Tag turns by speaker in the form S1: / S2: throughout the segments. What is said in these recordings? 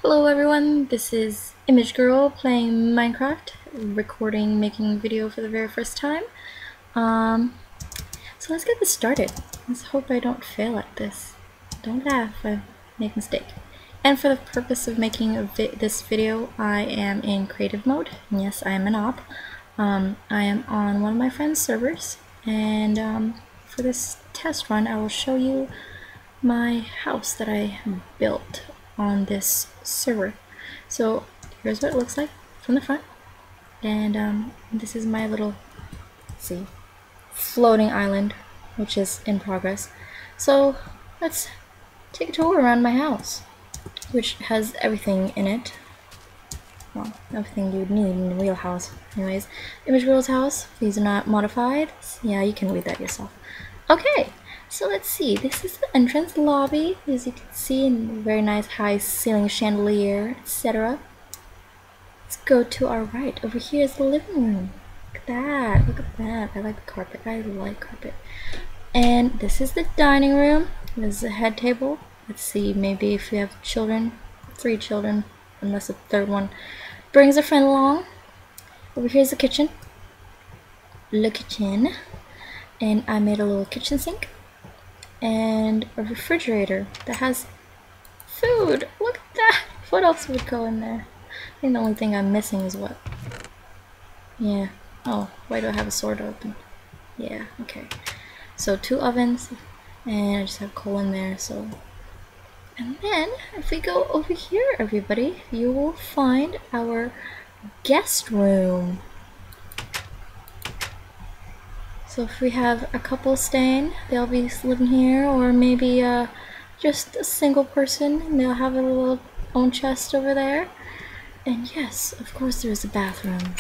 S1: Hello everyone, this is imagegirl playing Minecraft, recording, making video for the very first time. So let's get this started. Let's hope I don't fail at this. Don't laugh if I make a mistake. And for the purpose of making this video, I am in creative mode. And yes, I am an op. I am on one of my friend's servers, and for this test run I will show you my house that I built on this server. So here's what it looks like from the front, and this is my little, floating island, which is in progress. So let's take a tour around my house, which has everything in it. Well, everything you would need in a real house. Anyways, imagegirl's house. These are not modified. Yeah, you can read that yourself. Okay, so let's see. This is the entrance lobby, as you can see, in very nice high ceiling chandelier, etc. Let's go to our right. Over here is the living room. Look at that. Look at that. I like the carpet. I like carpet. And this is the dining room. There's a head table. Let's see. Maybe if you have children, 3 children, unless the third one brings a friend along. Over here's the kitchen. The kitchen. And I made a little kitchen sink and a refrigerator that has food. Look at that. What else would go in there? I think the only thing I'm missing is what? Yeah. Oh, why do I have a sword open? Yeah, okay. So 2 ovens, and I just have coal in there, so. And then, if we go over here, everybody, you will find our guest room. So if we have a couple staying, they'll be living here, or maybe just a single person, and they'll have a little own chest over there. And yes, of course there's a bathroom,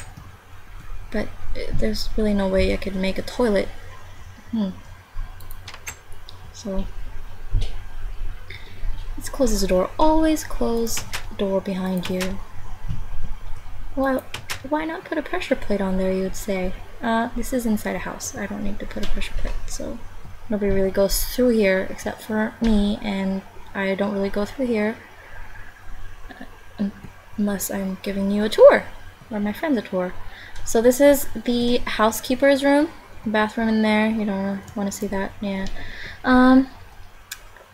S1: but there's really no way I could make a toilet. So let's close this door. Always close the door behind you. Well, why not put a pressure plate on there, you would say? This is inside a house. I don't need to put a pressure plate, so nobody really goes through here except for me, and I don't really go through here unless I'm giving you a tour, or my friends a tour. So this is the housekeeper's room. Bathroom in there. You don't want to see that. Yeah.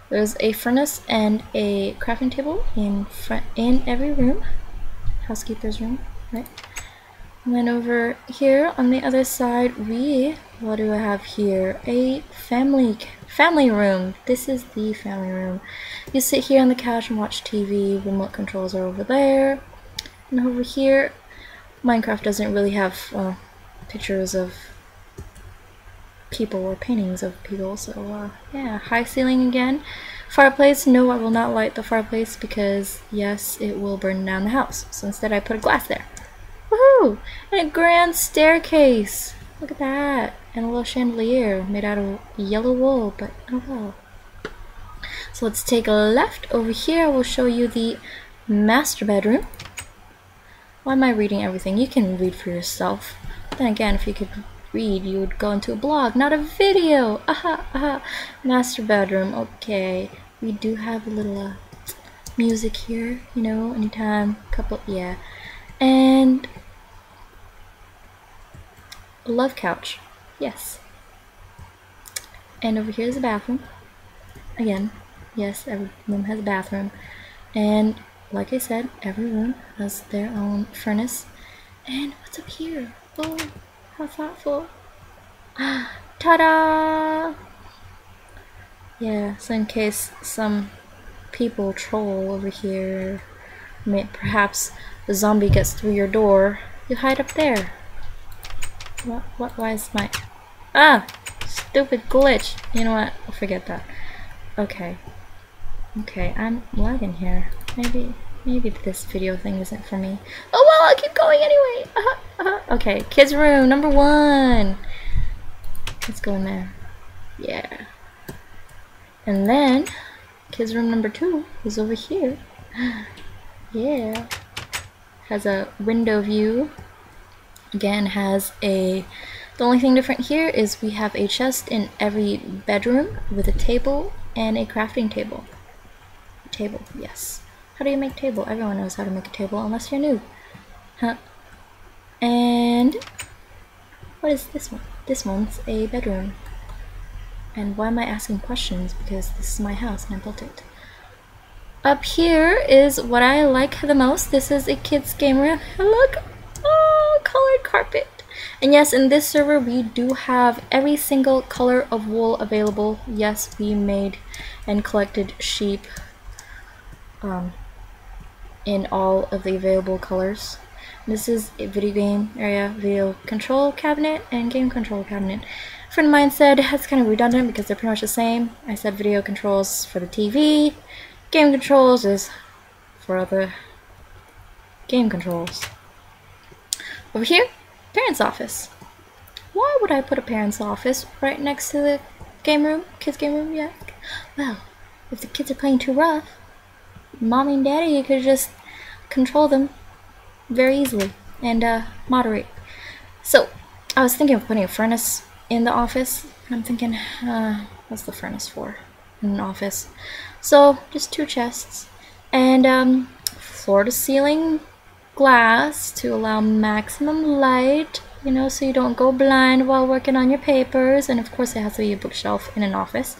S1: There's a furnace and a crafting table in every room. Housekeeper's room, right? And then over here on the other side, what do I have here? A family room. This is the family room. You sit here on the couch and watch TV. Remote controls are over there. And over here, Minecraft doesn't really have pictures of people or paintings of people, so yeah, high ceiling again. Fireplace. No, I will not light the fireplace because yes, it will burn down the house. So instead I put a glass there. Woohoo! And a grand staircase. Look at that. And a little chandelier made out of yellow wool, but oh well. So let's take a left. Over here I will show you the master bedroom. Why am I reading everything? You can read for yourself. Then again, if you could read, you would go into a blog, not a video. Aha, aha. Master bedroom. Okay. We do have a little music here, you know, anytime, yeah. And a love couch. Yes. And over here is a bathroom. Again, yes, every room has a bathroom. And like I said, every room has their own furnace. And what's up here? Oh, how thoughtful. Ta-da! Yeah, so in case some people troll over here, perhaps the zombie gets through your door, you hide up there. Why is my... Stupid glitch. You know what? I'll forget that. Okay. Okay, I'm lagging here. Maybe this video thing isn't for me. Oh well, I'll keep going anyway. Okay, kids room number 1. Let's go in there. Yeah. And then kids room number 2 is over here. Yeah. Has a window view. Again, the only thing different here is we have a chest in every bedroom with a table and a crafting table. Yes. How do you make a table? Everyone knows how to make a table unless you're new. Huh. And what is this one? This one's a bedroom. And why am I asking questions? Because this is my house and I built it. Up here is what I like the most. This is a kid's game room. Look! Oh, colored carpet. And yes, in this server we do have every single color of wool available. Yes, we made and collected sheep in all of the available colors. This is a video game area, video control cabinet, and game control cabinet. A friend of mine said that's kind of redundant because they're pretty much the same. I said video controls for the TV, game controls is for other game controls. Over here, parents' office. Why would I put a parents' office right next to the game room, kids' game room? Yeah. Well, if the kids are playing too rough, mommy and daddy could just control them very easily and moderate. So I was thinking of putting a furnace in the office. I'm thinking, what's the furnace for in an office? So just 2 chests and floor to ceiling glass to allow maximum light, you know, so you don't go blind while working on your papers. And of course it has to be a bookshelf in an office.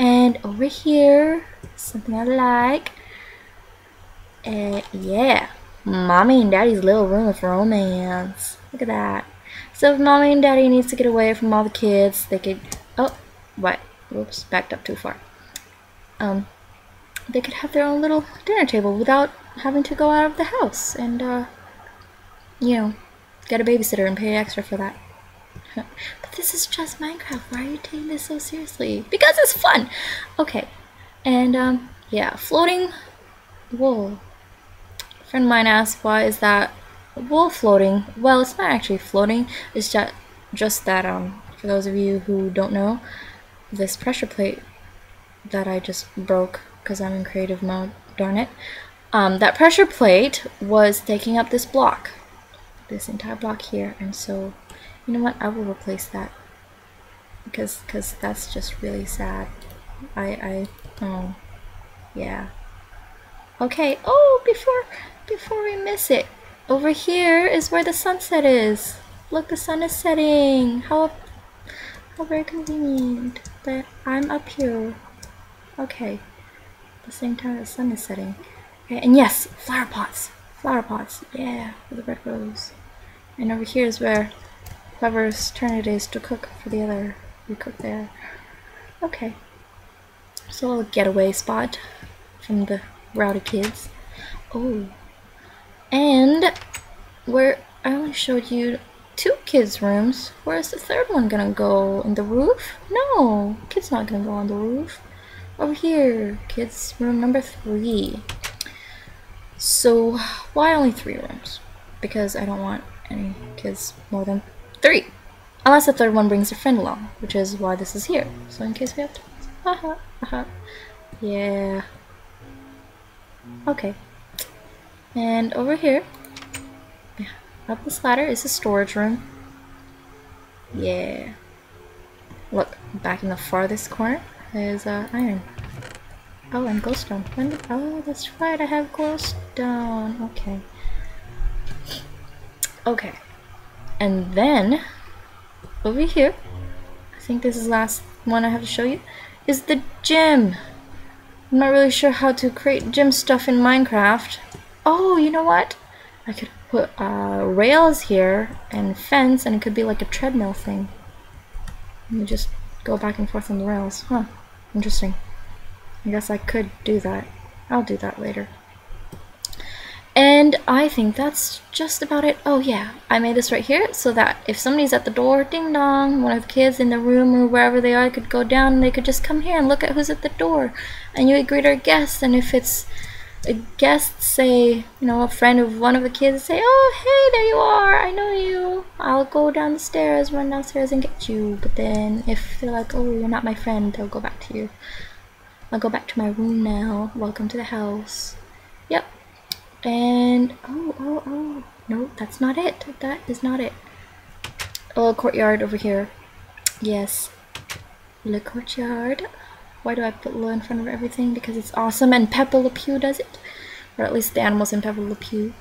S1: And over here, something I like, yeah, mommy and daddy's little room of romance. Look at that. So if mommy and daddy needs to get away from all the kids, they could, oh, what, whoops, backed up too far. They could have their own little dinner table without having to go out of the house and, you know, get a babysitter and pay extra for that. But this is just Minecraft. Why are you taking this so seriously? Because it's fun! Okay. And, yeah, floating wool. A friend of mine asked, why is that wool floating? Well, it's not actually floating. It's just that, for those of you who don't know, this pressure plate that I just broke because I'm in creative mode, darn it. That pressure plate was taking up this block. This entire block here, and so you know what, I will replace that because that's just really sad. Oh yeah, okay. Oh, before we miss it, over here is where the sunset is. Look, the sun is setting. How very convenient that I'm up here. Okay, at the same time the sun is setting. Okay, and yes, flower pots, yeah, with the red rose. And over here is where whoever's turn it is to cook for the other, we cook there. Okay, so a getaway spot from the rowdy kids. Oh, and where I only showed you 2 kids' rooms. Where's the third one gonna go? In the roof? No, kid's not gonna go on the roof. Over here, kids' room number 3. So why only 3 rooms? Because I don't want any kids more than 3. Unless the third one brings a friend along, which is why this is here. So in case we have to. Haha, haha. Yeah. Okay. And over here, up this ladder is a storage room. Yeah. Look, back in the farthest corner is iron. Oh, and glowstone. Oh, that's right, I have glowstone. Okay. Okay. And then, over here, I think this is the last one I have to show you, is the gym. I'm not really sure how to create gym stuff in Minecraft. Oh, you know what? I could put rails here and fence, and it could be like a treadmill thing. You just go back and forth on the rails. Huh. Interesting. I guess I could do that. I'll do that later. And I think that's just about it. Oh yeah, I made this right here so that if somebody's at the door, ding dong, one of the kids in the room or wherever they are could go down and they could just come here and look at who's at the door. And you would greet our guests, and if it's a guest, say, you know, a friend of one of the kids, say, oh hey, there you are, I know you, I'll go down the stairs, run downstairs and get you. But then if they're like, oh, you're not my friend, they'll go back to you. I'll go back to my room now. Welcome to the house. Yep. And oh, no, that's not it. That is not it. A little courtyard over here. Yes, the courtyard. Why do I put little in front of everything? Because it's awesome, and Pepe Le Pew does it. or at least the animals in Pepe Le Pew.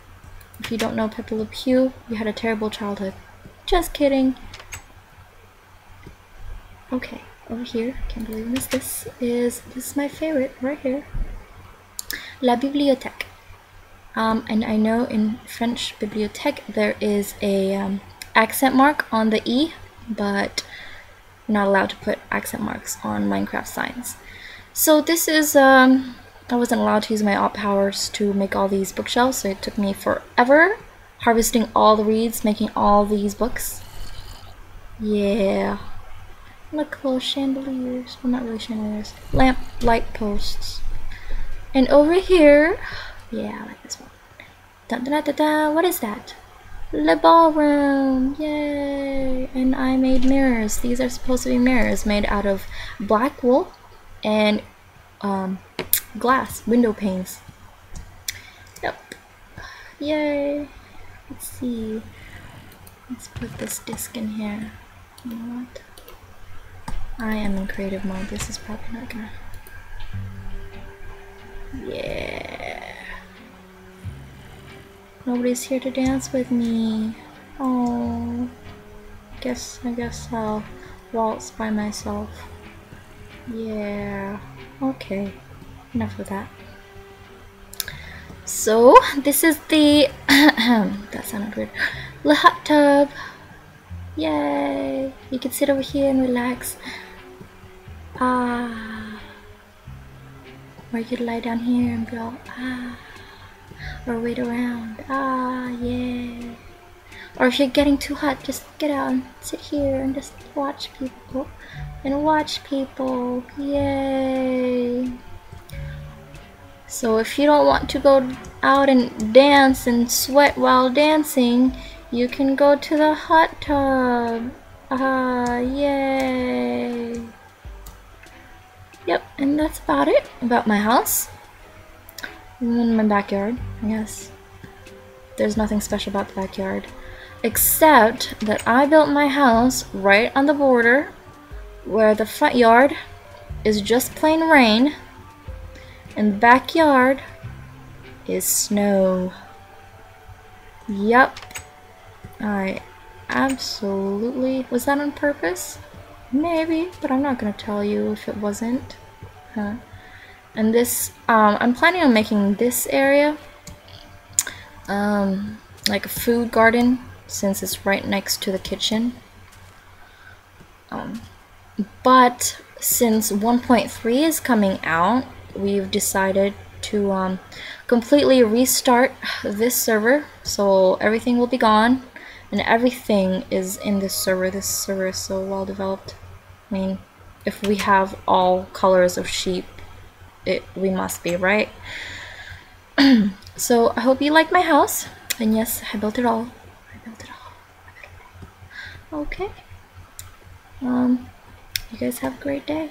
S1: If you don't know Pepe Le Pew, you had a terrible childhood. Just kidding. Okay, over here, can't believe this. This is my favorite right here. La bibliothèque. And I know in French bibliothèque there is a accent mark on the E, but you're not allowed to put accent marks on Minecraft signs. So this is, I wasn't allowed to use my op powers to make all these bookshelves, so it took me forever harvesting all the reeds, making all these books. Yeah. Look, little chandeliers. Well, not really chandeliers. Lamp light posts. And over here, yeah, I like this one. Dun, dun, dun, dun, dun. What is that? The ballroom! Yay! And I made mirrors. These are supposed to be mirrors made out of black wool and glass, window panes. Yep. Yay! Let's see. Let's put this disc in here. You know what? I am in creative mode. This is probably not gonna. Yeah. Nobody's here to dance with me. Oh. I guess I'll waltz by myself. Yeah. Okay. Enough of that. So this is the that sounded weird. The hot tub. Yay! You can sit over here and relax. Ah. Or you could lie down here and go ah. Or wait around. Ah, yeah. Or if you're getting too hot, just get out and sit here and just watch people. And watch people. Yay! So if you don't want to go out and dance and sweat while dancing, you can go to the hot tub. Ah, yay! Yep, and that's about it about my house. And then my backyard, I guess. There's nothing special about the backyard, except that I built my house right on the border where the front yard is just plain rain and the backyard is snow. Yep. I absolutely... Was that on purpose? Maybe, but I'm not gonna tell you if it wasn't. Huh. And this, I'm planning on making this area like a food garden, since it's right next to the kitchen. But since 1.3 is coming out, we've decided to completely restart this server, so everything will be gone and everything is in this server. This server is so well developed. I mean, if we have all colors of sheep, we must be, right? So I hope you like my house, and yes, I built it all. I built it all. Okay. You guys have a great day.